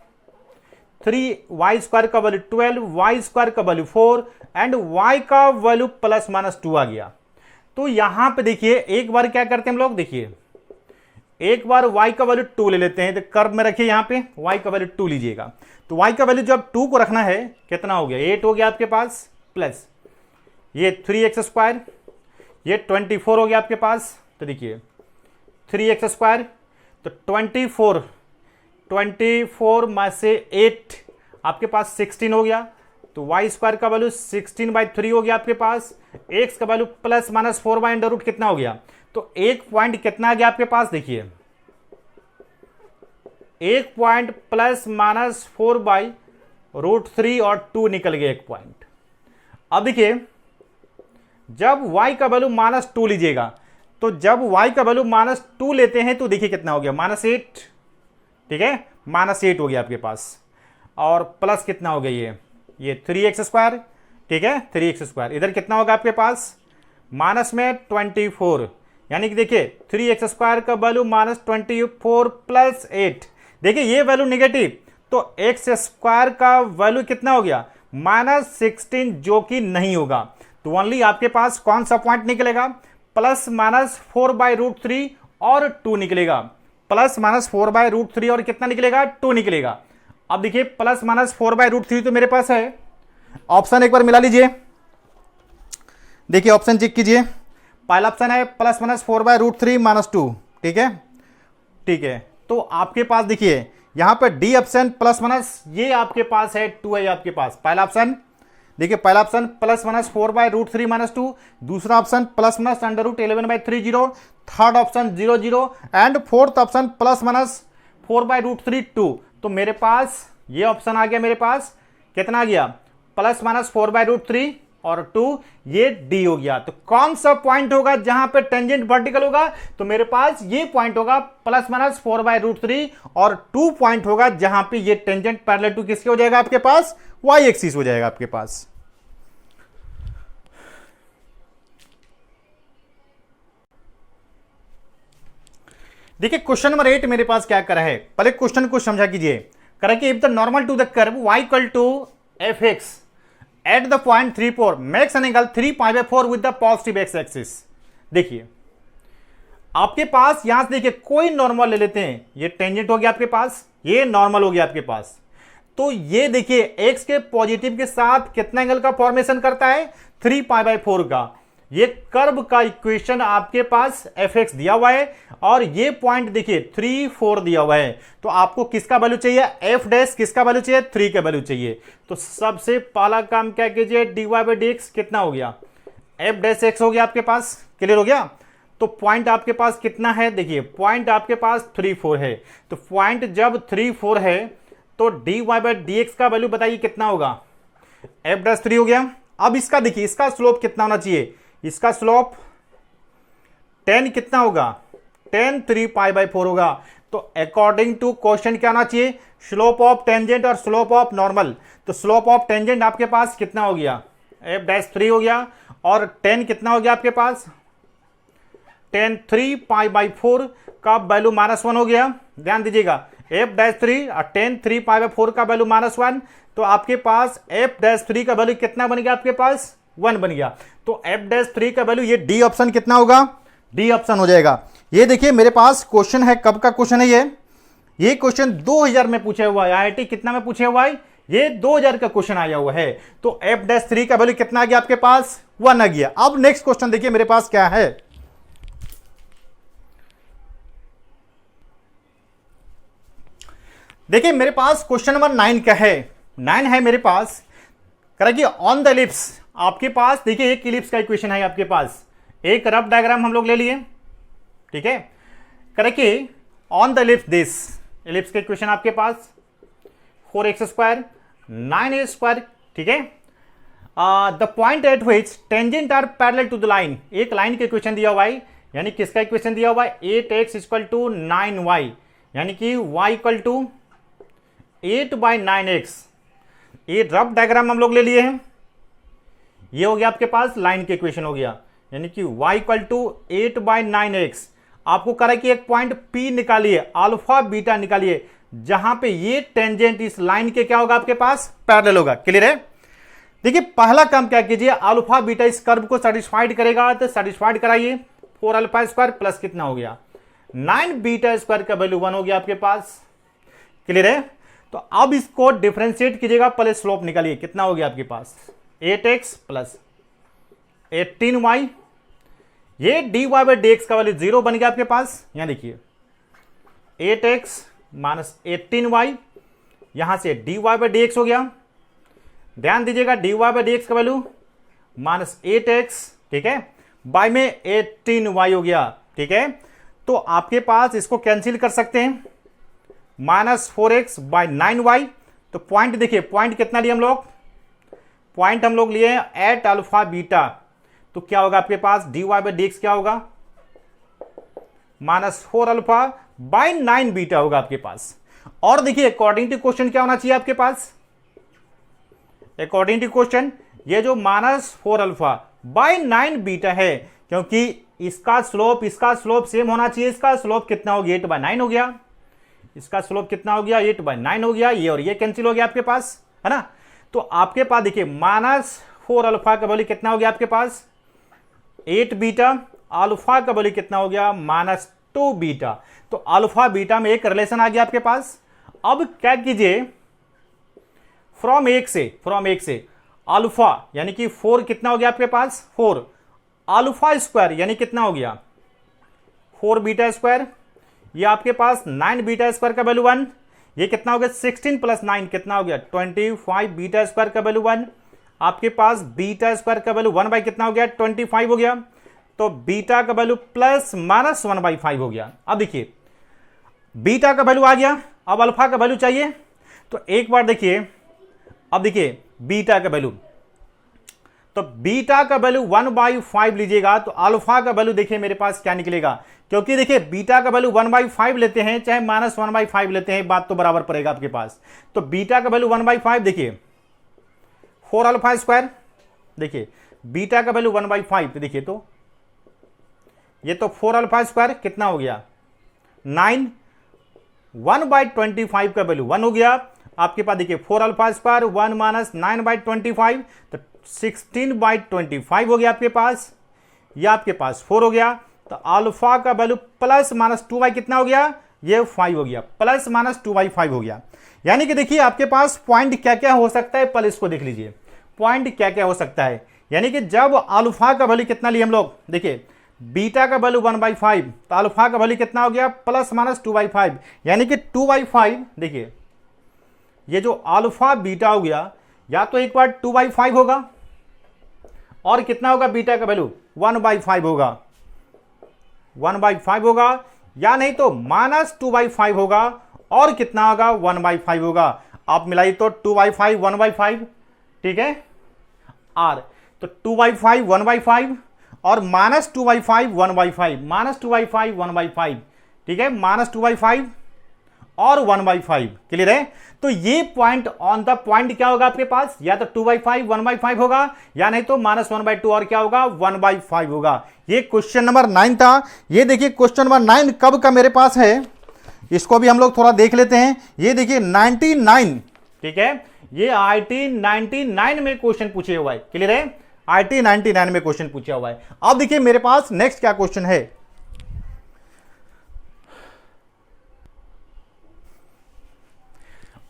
3y² का वैल्यू 12, y² का वैल्यू 4 एंड y का वैल्यू प्लस माइनस 2 आ गया। तो यहां पे देखिए एक बार क्या करते हैं हम लोग, देखिए एक बार y का वैल्यू 2 ले लेते हैं, तो कर्व में रखिए, यहां पे y का वैल्यू 2 लीजिएगा। तो y का वैल्यू जब 2 को रखना है कितना हो गया 8 हो गया आपके पास, प्लस ये 3x², ये 24 हो गया आपके पास। तो देखिए 3x², तो 24 में से 8 आपके पास 16 हो गया, तो y² का वैल्यू 16/3 हो गया आपके पास, x का वैल्यू प्लस माइनस 4/√, कितना हो गया, तो एक पॉइंट कितना आ गया आपके पास, देखिए एक पॉइंट प्लस माइनस 4/√3 और 2 निकल गया एक पॉइंट। अब देखिए जब y का वैल्यू -2 लीजिएगा, तो जब y का वैल्यू -2 लेते हैं तो देखिए कितना हो गया -8, ठीक है, -8 हो गया आपके पास, और प्लस कितना हो गया ये 3x², ठीक है 3x², इधर कितना होगा आपके पास माइनस में 24, यानी कि देखिए 3x² का वैल्यू -24 प्लस 8, देखिए ये वैल्यू नेगेटिव, तो x² का वैल्यू कितना हो गया -16, जो कि नहीं होगा। तो ओनली आपके पास कौन सा पॉइंट निकलेगा, प्लस माइनस 4/√3 और 2 निकलेगा, प्लस माइनस 4/√3 और कितना निकलेगा 2 निकलेगा। अब देखिए प्लस माइनस 4/√3 तो मेरे पास है, ऑप्शन एक बार मिला लीजिए, देखिए ऑप्शन चेक कीजिए, पहला ऑप्शन है प्लस माइनस 4/√3 -2, ठीक है, ठीक है। तो आपके पास देखिए यहां पर डी ऑप्शन प्लस माइनस, ये आपके पास है 2 है आपके पास, पहला ऑप्शन देखिए, पहला ऑप्शन प्लस माइनस 4/√3 -2, दूसरा option plus minus √11/30, third option 0 0 and fourth option plus minus 4/√3 2। तो मेरे पास ये ऑप्शन आ गया, मेरे पास कितना आ गया प्लस माइनस 4/√3 और 2, ये डी हो गया। तो कौन सा पॉइंट होगा जहां पे टेंजेंट वर्टिकल होगा, तो मेरे पास ये पॉइंट होगा प्लस माइनस 4/√3 और 2 पॉइंट होगा जहां पे ये टेंजेंट पैरेलल टू किसके हो जाएगा आपके पास, वाई एक्सिस हो जाएगा आपके पास। देखिए क्वेश्चन नंबर 8 मेरे पास क्या करा है, पहले क्वेश्चन को समझा कीजिए। करा कि if the normal to the curve y equal to fx at the point 3 4 makes an angle 3π/4 with the positive x axis. देखिए आपके पास यहां से देखिए कोई नॉर्मल ले लेते हैं, ये टेंजेंट हो गया आपके पास, ये नॉर्मल हो गया आपके पास, तो ये देखिए x के पॉजिटिव के साथ कितना एंगल का फॉर्मेशन करता है 3π/4 का। ये कर्व का इक्वेशन आपके पास fx दिया हुआ है और ये पॉइंट देखिए 3 4 दिया हुआ है, तो आपको किसका वैल्यू चाहिए f' किसका वैल्यू चाहिए 3 का वैल्यू चाहिए। तो सबसे पहला काम क्या कीजिए, dy/dx कितना हो गया f' हो गया आपके पास, क्लियर हो गया। तो पॉइंट आपके पास कितना है, देखिए पॉइंट आपके पास 3 4 है, तो पॉइंट जब 3 4 है तो dy/dx का वैल्यू बताइए कितना होगा, f' हो गया। अब इसका देखिए इसका स्लोप कितना होना चाहिए, इसका स्लोप 10 कितना होगा 10 3π/4 होगा। तो अकॉर्डिंग टू क्वेश्चन क्या होना चाहिए, स्लोप ऑफ टेंजेंट और स्लोप ऑफ नॉर्मल। तो स्लोप ऑफ टेंजेंट आपके पास कितना हो गया f' हो गया, और 10 कितना हो गया आपके पास 10 3π/4 का वैल्यू -1 हो गया। ध्यान दीजिएगा f' और 10 3π/4 का वैल्यू -1, तो आपके पास f' का वैल्यू कितना बन गया आपके पास 1 बन गया। तो f' का वैल्यू ये डी ऑप्शन कितना होगा, डी ऑप्शन हो जाएगा। ये देखिए मेरे पास क्वेश्चन है, कब का क्वेश्चन है ये ये क्वेश्चन 2000 में पूछा हुआ है, आईआईटी कितना में पूछा हुआ है, ये 2000 का क्वेश्चन आया हुआ है। तो f-3 का वैल्यू कितना आ गया आपके पास, 1 आ गया। अब नेक्स्ट क्वेश्चन देखिए मेरे पास क्या है, देखिए मेरे पास क्वेश्चन नंबर 9 का है, 9 है मेरे पास। करेक्ट, ऑन द इलिप्स आपके पास देखिए एक इलिप्स का इक्वेशन है आपके पास, एक रफ डायग्राम हम लोग ले लिए, ठीक है। Correct, on the ellipse this, ellipse का इक्वेशन आपके पास 4x² 9a², ठीक है। The point at which tangent are parallel to the line, एक लाइन का इक्वेशन दिया हुआ है, यानी किसका इक्वेशन दिया हुआ है, 8x = 9y, यानी कि y = 8/9x। ये रफ डायग्राम हम लोग ले लिए हैं, ये हो गया आपके पास लाइन के इक्वेशन हो गया, यानी कि y = 8/9x। आपको कह रहा है कि एक पॉइंट P निकालिए, अल्फा बीटा निकालिए, जहां पे ये टेंजेंट इस लाइन के क्या होगा आपके पास, पैरेलल होगा। क्लियर है। देखिए पहला काम क्या कीजिए, अल्फा बीटा इस कर्व को सेटिस्फाइड करेगा, तो सेटिस्फाइड कराइए। 4α² प्लस कितना हो गया, 9β² का वैल्यू 1 हो गया आपके पास। क्लियर है। तो अब इसको डिफरेंशिएट कीजिएगा, पहले स्लोप निकालिए, कितना हो गया आपके पास, 8x + 18y, ये dy/dx का वैल्यू 0 बन गया आपके पास। यहां देखिए 8x - 18y, यहां से dy/dx हो गया। ध्यान दीजिएगा dy/dx का वैल्यू -8x, ठीक है, बाय में 18y हो गया, ठीक है। तो आपके पास इसको कैंसिल कर सकते हैं, -4x/9y। तो पॉइंट देखिए, पॉइंट कितना लिए हम लोग, पॉइंट हम लोग लिए एट अल्फा बीटा, तो क्या होगा आपके पास, dy/dx क्या होगा, -4α/9β होगा आपके पास। और देखिए अकॉर्डिंग टू क्वेश्चन क्या होना चाहिए आपके पास, अकॉर्डिंग टू क्वेश्चन ये जो -4α/9β है, क्योंकि इसका स्लोप सेम होना चाहिए। इसका स्लोप कितना हो गया, 8/9 हो गया, इसका स्लोप कितना हो गया, 8/9 हो गया, ये और ये कैंसिल हो गया आपके पास, है ना। तो आपके पास देखिए -4α का वैल्यू कितना हो गया आपके पास, 8β, अल्फा का वैल्यू कितना हो गया, -2β। तो अल्फा बीटा में एक रिलेशन आ गया आपके पास। अब क्या कीजिए, फ्रॉम एक से अल्फा यानी कि 4 कितना हो गया आपके पास, 4 α² यानी कितना हो गया, 4β², ये आपके पास 9β² का वैल्यू 1, ये कितना हो गया, 16 + 9 कितना हो गया, 25β² का वैल्यू 1, आपके पास β² का वैल्यू 1 बाई कितना हो गया, 25 हो गया। तो बीटा का वैल्यू +-1/5 हो गया। अब देखिए बीटा का वैल्यू आ गया, अब अल्फा का वैल्यू चाहिए। तो एक बार देखिए, अब देखिए बीटा का वैल्यू, तो बीटा का वैल्यू 1/5 लीजिएगा, तो अल्फा का वैल्यू देखिए मेरे पास क्या निकलेगा, क्योंकि देखिए बीटा का वैल्यू 1/5 लेते हैं चाहे -1/5 लेते हैं, बात तो बराबर पड़ेगा आपके पास। तो बीटा का वैल्यू 1/5, देखिए 4α², देखिए बीटा का वैल्यू 1/5, तो देखिए तो ये तो 4α² कितना हो गया, 9, 1/25 का वैल्यू 1 हो गया आपके पास। देखिए 4α² 1 - 9/25, तो 16/25 हो गया आपके पास, ये आपके पास 4 हो गया। तो अल्फा का वैल्यू +-2 कितना हो गया, ये 5 हो गया, +-2/5 हो गया। यानी कि देखिए आपके पास पॉइंट क्या क्या हो सकता है, पहले इसको देख लीजिए, पॉइंट क्या क्या हो सकता है। यानी कि जब अल्फा का वैल्यू कितना लिए हम लोग, देखिए बीटा का वैल्यू 1/5, तो अल्फा का वैल्यू कितना हो गया, +-2/5, यानी कि 2/5। देखिए ये जो अल्फा बीटा हो गया, या तो एक बार 2/5 होगा, और कितना होगा बीटा का वैल्यू 1/5 होगा, 1/5 होगा, या नहीं तो -2/5 होगा, और कितना होगा 1/5 होगा। आप मिलाइए तो 2/5 1/5, ठीक है, आर तो 2/5 1/5 और -2/5 1/5, -2/5 1/5, ठीक है, -2/5 और 1/5। क्लियर है। तो ये पॉइंट ऑन द पॉइंट क्या होगा आपके पास, या तो 2/5 1/5 होगा, या नहीं तो -1/2 और क्या होगा 1/5 होगा। ये क्वेश्चन नंबर 9 था। ये देखिए क्वेश्चन नंबर 9 कब का मेरे पास है, इसको भी हम लोग थोड़ा देख लेते हैं। ये देखिए 99, ठीक है, ये IIT 99 में क्वेश्चन पूछे हुआ है। क्लियर है, IIT 99 में क्वेश्चन पूछा हुआ है। अब देखिए मेरे पास नेक्स्ट क्या क्वेश्चन है,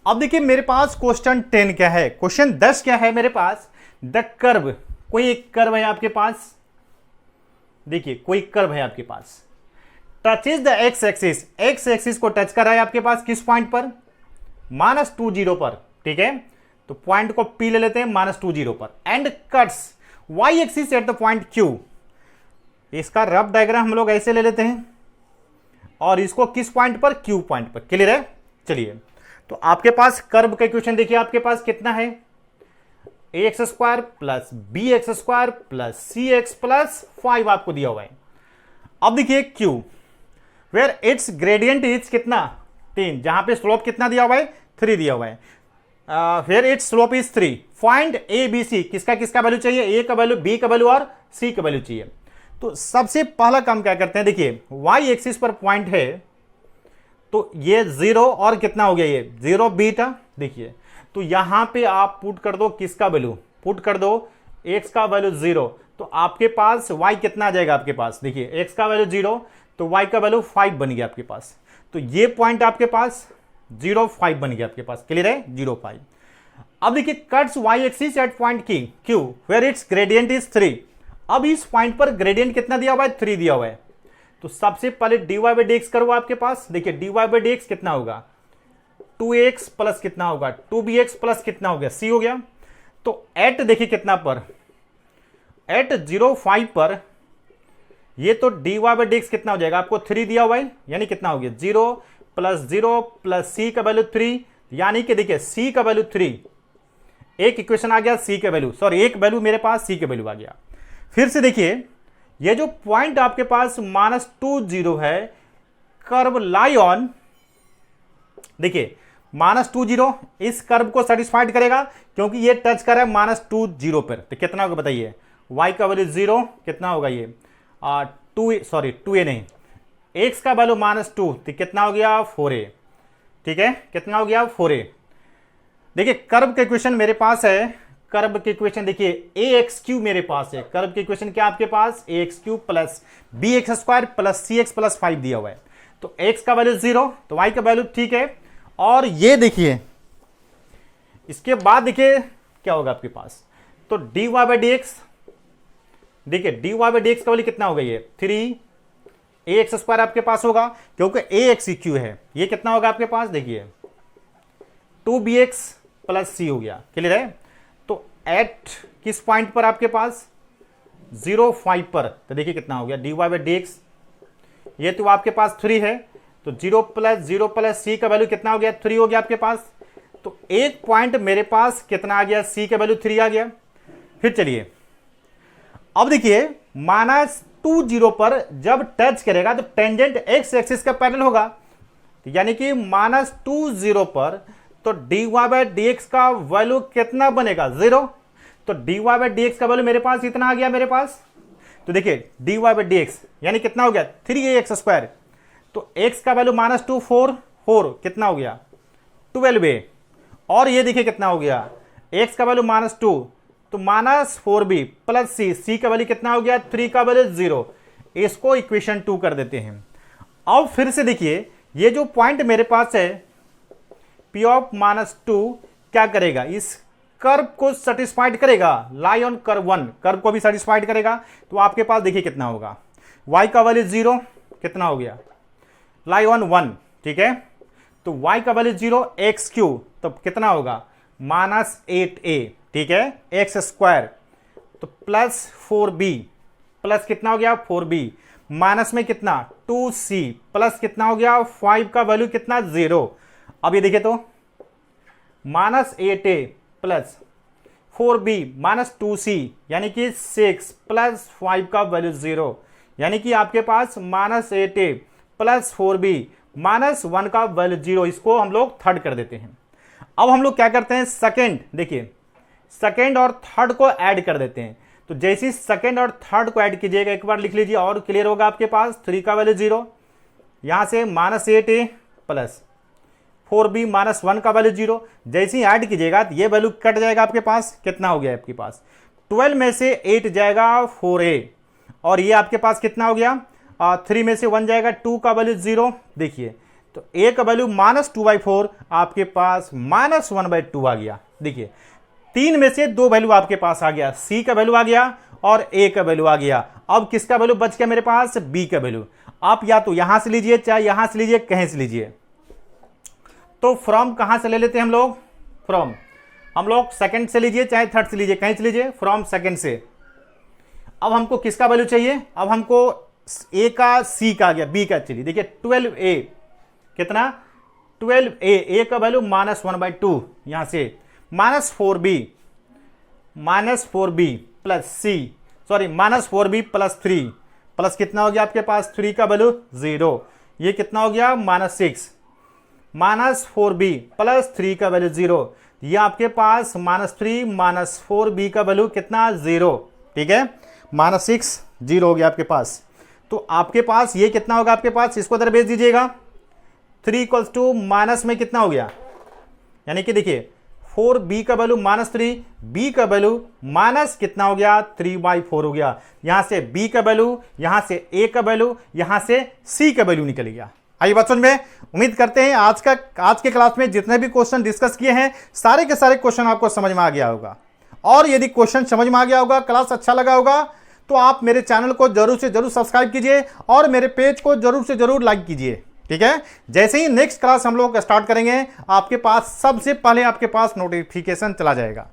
अब देखिए मेरे पास क्वेश्चन 10 क्या है, क्वेश्चन 10 क्या है मेरे पास, द कर्व, कोई एक कर्व है आपके पास, देखिए कोई कर्व है आपके पास, touches the x axis, x axis को टच कर रहा है आपके पास किस पॉइंट पर, -20 पर, ठीक है। तो पॉइंट को P ले लेते हैं -20 पर, and cuts Y axis at the point Q। इसका रफ डायग्राम हम लोग ऐसे ले लेते हैं, और इसको किस पॉइंट पर, Q पॉइंट पर, क्लियर है। चलिए तो आपके पास कर्व का इक्वेशन देखिए आपके पास कितना है, ax² plus bx² plus cx plus 5 आपको दिया हुआ है। अब देखिए Q where its gradient is कितना, 3, जहां पे स्लोप कितना दिया हुआ है, 3 दिया हुआ है। Where its slope is 3, find A B C, किसका किसका वैल्यू चाहिए, a का वैल्यू, b का वैल्यू और c का वैल्यू चाहिए। तो सबसे पहला काम क्या करते हैं, देखिए y एक्सिस पर पॉइंट है, तो ये 0 और कितना हो गया, ये 0 बीटा, देखिए तो यहां पे आप पुट कर दो किसका वैल्यू, पुट कर दो x का वैल्यू 0, तो आपके पास y कितना आ जाएगा आपके पास, देखिए x का वैल्यू 0 तो y का वैल्यू 5 बन गया आपके पास। तो ये पॉइंट आपके पास 0 5 बन गया आपके पास, क्लियर है, 0 5। अब देखिए cuts y axis at point Q where its gradient is 3। अब इस पॉइंट पर ग्रेडियंट कितना दिया हुआ है, 3 दिया हुआ है। तो सबसे पहले dy/dx करो आपके पास, देखिए dy/dx कितना होगा, 2x प्लस कितना होगा, 2bx प्लस कितना हो गया, c हो गया। तो एट देखिए कितना पर, एट 0 5 पर ये तो dy/dx कितना हो जाएगा, आपको 3 दिया हुआ है, यानी कितना हो गया 0 प्लस 0 प्लस c का वैल्यू 3, यानी कि देखिए c का वैल्यू 3, एक इक्वेशन आ गया c का वैल्यू, सॉरी एक वैल्यू मेरे पास c का वैल्यू आ गया। फिर से देखिए ये जो पॉइंट आपके पास -20 है, कर्व लाई ऑन, देखिए -20 इस कर्व को सेटिस्फाइड करेगा क्योंकि ये टच कर रहा है -20 पर। तो कितना होगा बताइए, y का वैल्यू 0 कितना होगा, ये 2a नहीं, x का वैल्यू -2 तो कितना हो गया 4a, ठीक है, कितना हो गया 4a। देखिए कर्व का इक्वेशन मेरे पास है, कर्व की इक्वेशन देखिए ax³ मेरे पास है, कर्व की इक्वेशन क्या आपके पास, ax³ plus bx² plus cx plus 5 दिया हुआ है। तो x का वैल्यू 0 तो y का वैल्यू, ठीक है। और ये देखिए इसके बाद देखिए क्या होगा आपके पास, तो dy/dx, देखिए dy/dx का वैल्यू कितना होगा, ये 3ax² आपके पास होगा क्योंकि ax³ है, ये कितना होगा आपके पास, देखिए 2bx प्लस c हो गया, क्लियर है। तो एट किस पॉइंट पर आपके पास 0 5 पर, तो देखिए कितना हो गया dy/dx, ये तो आपके पास 3 है, तो 0 प्लस c का वैल्यू कितना हो गया, 3 हो गया आपके पास। तो एक पॉइंट मेरे पास कितना आ गया, c का वैल्यू 3 आ गया। फिर चलिए अब देखिए -20 पर जब टच करेगा तो टेंजेंट x एक्सिस का पैरेलल होगा, यानी कि -20 पर तो dy/dx का वैल्यू कितना बनेगा, 0। तो dy/dx का वैल्यू मेरे पास इतना आ गया मेरे पास। तो देखिए dy/dx यानी कितना हो गया 3ax², तो x का वैल्यू -2 4 कितना हो गया 12a, और ये देखिए कितना हो गया x का वैल्यू -2 तो -4b प्लस c का वैल्यू कितना हो गया 3 का वैल्यू 0। इसको इक्वेशन 2 कर देते हैं। अब फिर से देखिए ये जो पॉइंट मेरे पास है p ऑफ -2 क्या करेगा, इस कर्व को सेटिस्फाइड करेगा, लाई ऑन कर्व 1, कर्व को भी सेटिस्फाइड करेगा। तो आपके पास देखिए कितना होगा, y का वैल्यू 0 कितना हो गया, लाई ऑन 1, ठीक है। तो y का वैल्यू 0 x³ तो कितना होगा -8a, ठीक है, x², तो प्लस 4b प्लस कितना हो गया 4b, माइनस में कितना 2c प्लस कितना हो गया 5 का वैल्यू कितना 0। अब ये देखिए तो -8a प्लस 4b -2c यानी कि 6 प्लस 5 का वैल्यू 0, यानी कि आपके पास -8a प्लस 4b -1 का वैल्यू 0। इसको हम लोग थर्ड कर देते हैं। अब हम लोग क्या करते हैं, सेकेंड, देखिए सेकेंड और थर्ड को ऐड कर देते हैं। तो जैसे सेकेंड और थर्ड को ऐड कीजिएगा, एक बार लिख लीजिए और क्लियर होगा आपके पास। 3 का वैल्यू 0, यहां से -8a प्लस 4b -1 का वैल्यू 0। जैसे ही ऐड कीजिएगा तो ये वैल्यू कट जाएगा आपके पास, कितना हो गया आपके पास 12 में से 8 जाएगा 4a, और ये आपके पास कितना हो गया 3 में से 1 जाएगा 2 का वैल्यू 0। देखिए तो a का वैल्यू -2/4 आपके पास -1/2 आ गया। देखिए 3 में से 2 वैल्यू आपके पास आ गया, c का वैल्यू आ गया और a का वैल्यू आ गया। अब किसका वैल्यू बच गया मेरे पास? b का वैल्यू। आप या तो यहां से लीजिए चाहे यहां से लीजिए, कहीं से लीजिए। तो फ्रॉम कहां से ले लेते हैं हम लोग? फ्रॉम हम लोग सेकंड से लीजिए चाहे थर्ड से लीजिए, कहीं से लीजिए, फ्रॉम सेकंड से। अब हमको किसका वैल्यू चाहिए? अब हमको a का, c का आ गया, b का। चलिए देखिए 12a कितना? 12a, a का वैल्यू -1/2, यहां से -4b plus c, sorry -4b plus 3, plus कितना हो गया आपके पास? 3 का वैल्यू 0, ये कितना हो गया? -6, -4b प्लस 3 का वैल्यू 0, ये आपके पास -3 -4b का वैल्यू कितना? 0। ठीक है, -6 0 हो गया आपके पास। तो आपके पास ये कितना होगा आपके पास? इसको इधर भेज दीजिएगा। 3 = माइनस में कितना हो गया? यानी कि देखिए 4b का वैल्यू -3, b का वैल्यू माइनस कितना हो गया? 3/4 हो गया। यहां से b का वैल्यू, यहां से a का वैल्यू, यहां से c का वैल्यू निकल गया। आइए बात समझ में। उम्मीद करते हैं आज के क्लास में जितने भी क्वेश्चन डिस्कस किए हैं सारे के सारे क्वेश्चन आपको समझ में आ गया होगा। और यदि क्वेश्चन समझ में आ गया होगा, क्लास अच्छा लगा होगा, तो आप मेरे चैनल को जरूर से जरूर सब्सक्राइब कीजिए और मेरे पेज को जरूर से जरूर लाइक कीजिए। ठीक है, जैसे ही नेक्स्ट क्लास हम लोग स्टार्ट करेंगे आपके पास सबसे पहले आपके पास नोटिफिकेशन चला जाएगा।